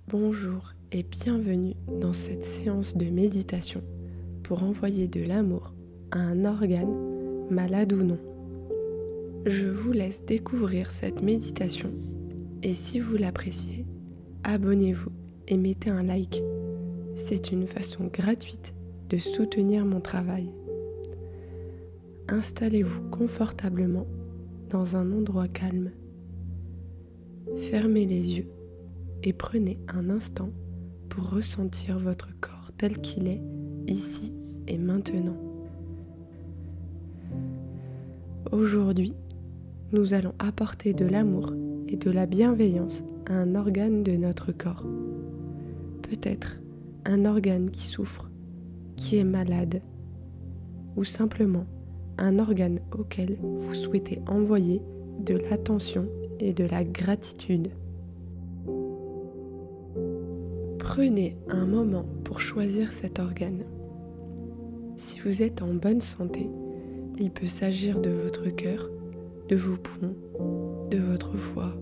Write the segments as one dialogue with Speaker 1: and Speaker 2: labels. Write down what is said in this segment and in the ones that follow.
Speaker 1: Bonjour et bienvenue dans cette séance de méditation pour envoyer de l'amour à un organe, malade ou non. Je vous laisse découvrir cette méditation et si vous l'appréciez, abonnez-vous et mettez un like. C'est une façon gratuite de soutenir mon travail. Installez-vous confortablement dans un endroit calme. Fermez les yeux et prenez un instant pour ressentir votre corps tel qu'il est ici et maintenant. Aujourd'hui, nous allons apporter de l'amour et de la bienveillance à un organe de notre corps. Peut-être un organe qui souffre, qui est malade, ou simplement un organe auquel vous souhaitez envoyer de l'attention et de la gratitude. Prenez un moment pour choisir cet organe. Si vous êtes en bonne santé, il peut s'agir de votre cœur, de vos poumons, de votre foie,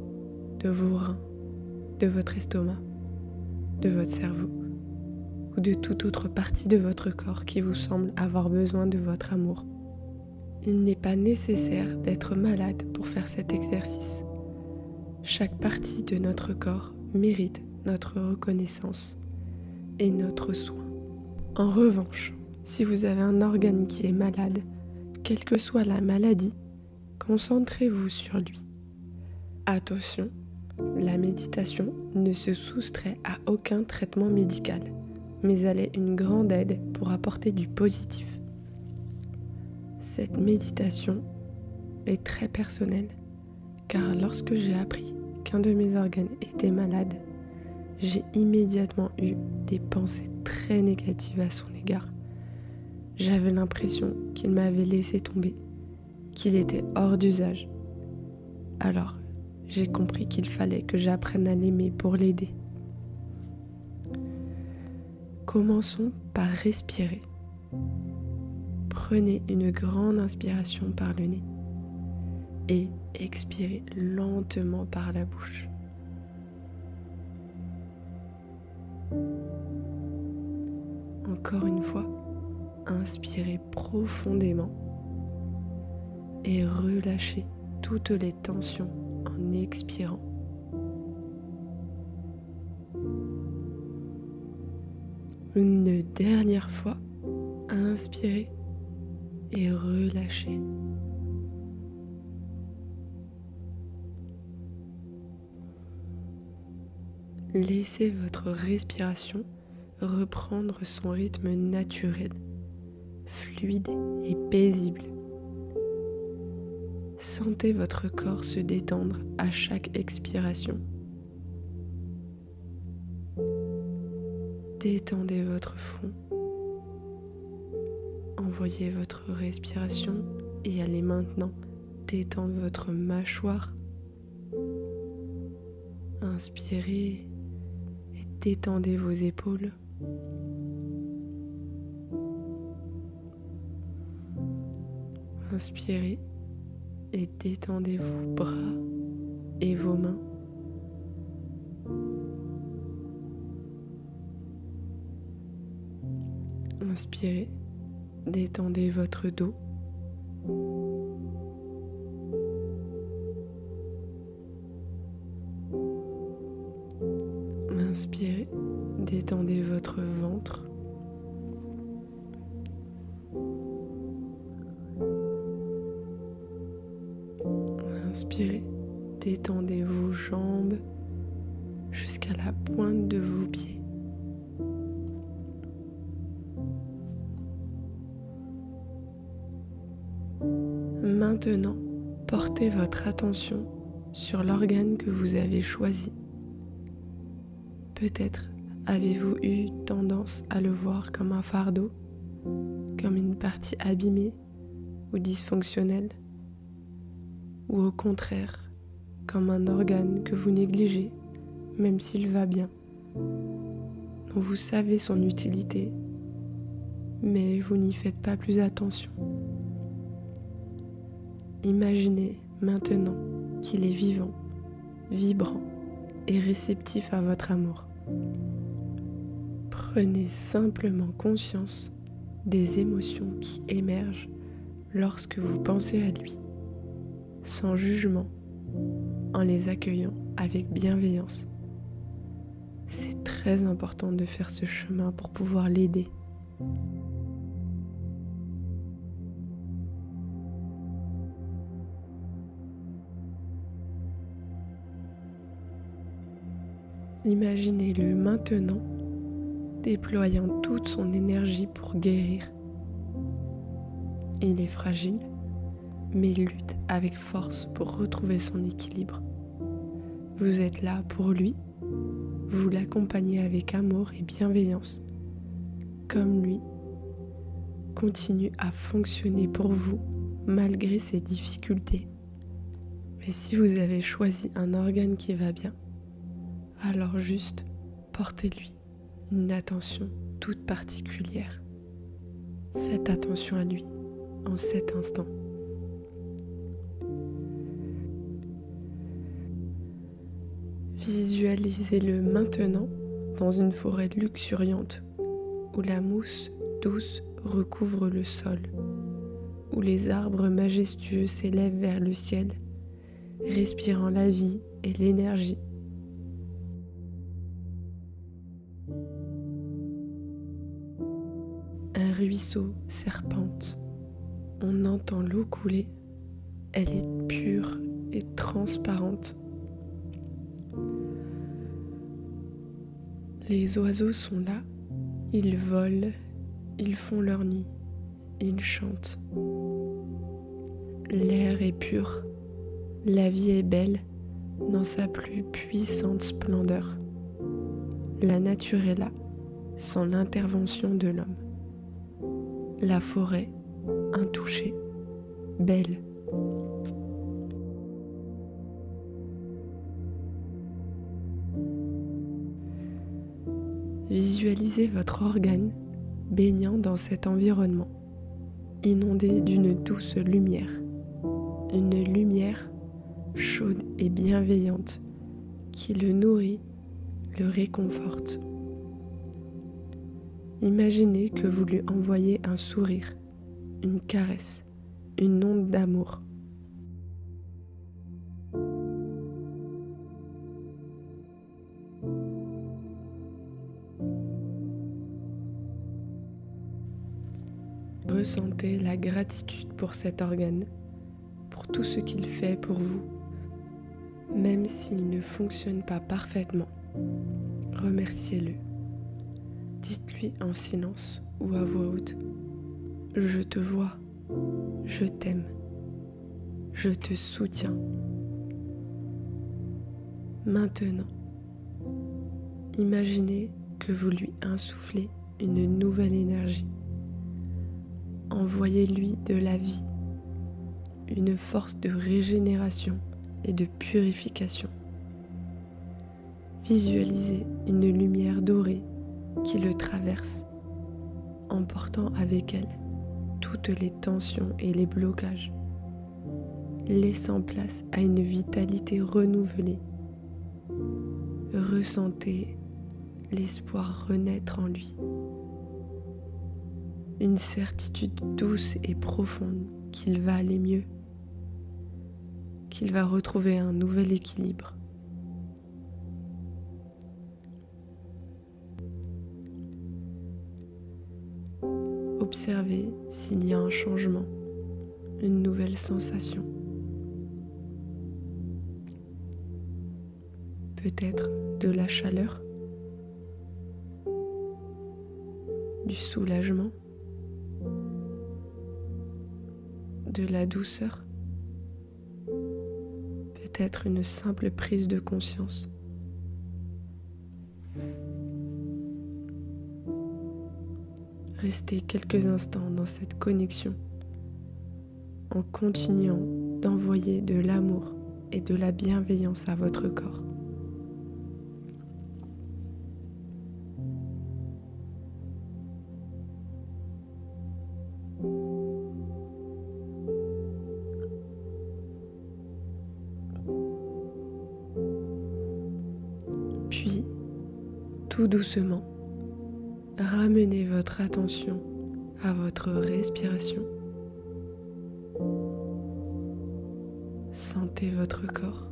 Speaker 1: de vos reins, de votre estomac, de votre cerveau ou de toute autre partie de votre corps qui vous semble avoir besoin de votre amour. Il n'est pas nécessaire d'être malade pour faire cet exercice. Chaque partie de notre corps mérite notre reconnaissance et notre soin. En revanche, si vous avez un organe qui est malade, quelle que soit la maladie, concentrez-vous sur lui. Attention, la méditation ne se soustrait à aucun traitement médical, mais elle est une grande aide pour apporter du positif. Cette méditation est très personnelle, car lorsque j'ai appris qu'un de mes organes était malade, j'ai immédiatement eu des pensées très négatives à son égard. J'avais l'impression qu'il m'avait laissé tomber, qu'il était hors d'usage. Alors, j'ai compris qu'il fallait que j'apprenne à l'aimer pour l'aider. Commençons par respirer. Prenez une grande inspiration par le nez et expirez lentement par la bouche. Encore une fois, inspirez profondément et relâchez toutes les tensions en expirant. Une dernière fois, inspirez et relâchez. Laissez votre respiration reprendre son rythme naturel, fluide et paisible. Sentez votre corps se détendre à chaque expiration. Détendez votre front. Envoyez votre respiration et allez maintenant détendre votre mâchoire. Inspirez et détendez vos épaules. Inspirez et détendez vos bras et vos mains. Inspirez, détendez votre dos. Inspirez, détendez votre ventre. Inspirez, détendez vos jambes jusqu'à la pointe de vos pieds. Maintenant, portez votre attention sur l'organe que vous avez choisi. Peut-être avez-vous eu tendance à le voir comme un fardeau, comme une partie abîmée ou dysfonctionnelle, ou au contraire, comme un organe que vous négligez, même s'il va bien, dont vous savez son utilité, mais vous n'y faites pas plus attention. Imaginez maintenant qu'il est vivant, vibrant et réceptif à votre amour. Prenez simplement conscience des émotions qui émergent lorsque vous pensez à lui, sans jugement, en les accueillant avec bienveillance. C'est très important de faire ce chemin pour pouvoir l'aider. Imaginez-le maintenant déployant toute son énergie pour guérir. Il est fragile, mais lutte avec force pour retrouver son équilibre. Vous êtes là pour lui, vous l'accompagnez avec amour et bienveillance. Comme lui, continue à fonctionner pour vous malgré ses difficultés. Mais si vous avez choisi un organe qui va bien, alors juste portez-lui une attention toute particulière. Faites attention à lui en cet instant. Visualisez-le maintenant dans une forêt luxuriante où la mousse douce recouvre le sol, où les arbres majestueux s'élèvent vers le ciel, respirant la vie et l'énergie. Un ruisseau serpente. On entend l'eau couler. Elle est pure et transparente. Les oiseaux sont là. Ils volent, ils font leur nid, ils chantent. L'air est pur. La vie est belle dans sa plus puissante splendeur. La nature est là, sans l'intervention de l'homme. La forêt, intouchée, belle. Visualisez votre organe baignant dans cet environnement, inondé d'une douce lumière. Une lumière chaude et bienveillante qui le nourrit, le réconforte. Imaginez que vous lui envoyez un sourire, une caresse, une onde d'amour. Ressentez la gratitude pour cet organe, pour tout ce qu'il fait pour vous, même s'il ne fonctionne pas parfaitement. Remerciez-le. Dites-lui en silence ou à voix haute: je te vois, je t'aime, je te soutiens. Maintenant, imaginez que vous lui insufflez une nouvelle énergie. Envoyez-lui de la vie, une force de régénération et de purification. Visualisez une lumière dorée qui le traverse, emportant avec elle toutes les tensions et les blocages, laissant place à une vitalité renouvelée. Ressentez l'espoir renaître en lui, une certitude douce et profonde qu'il va aller mieux, qu'il va retrouver un nouvel équilibre. Observez s'il y a un changement, une nouvelle sensation. Peut-être de la chaleur, du soulagement, de la douceur, peut-être une simple prise de conscience. Restez quelques instants dans cette connexion en continuant d'envoyer de l'amour et de la bienveillance à votre corps. Puis, Tout doucement, ramenez votre attention à votre respiration. Sentez votre corps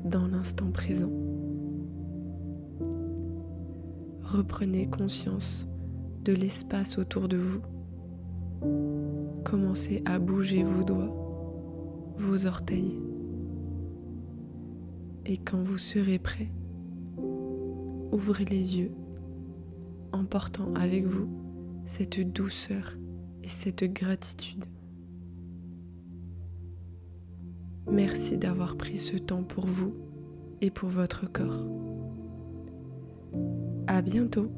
Speaker 1: dans l'instant présent. Reprenez conscience de l'espace autour de vous. Commencez à bouger vos doigts, vos orteils. Et quand vous serez prêt, ouvrez les yeux, emportant avec vous cette douceur et cette gratitude. Merci d'avoir pris ce temps pour vous et pour votre corps. À bientôt!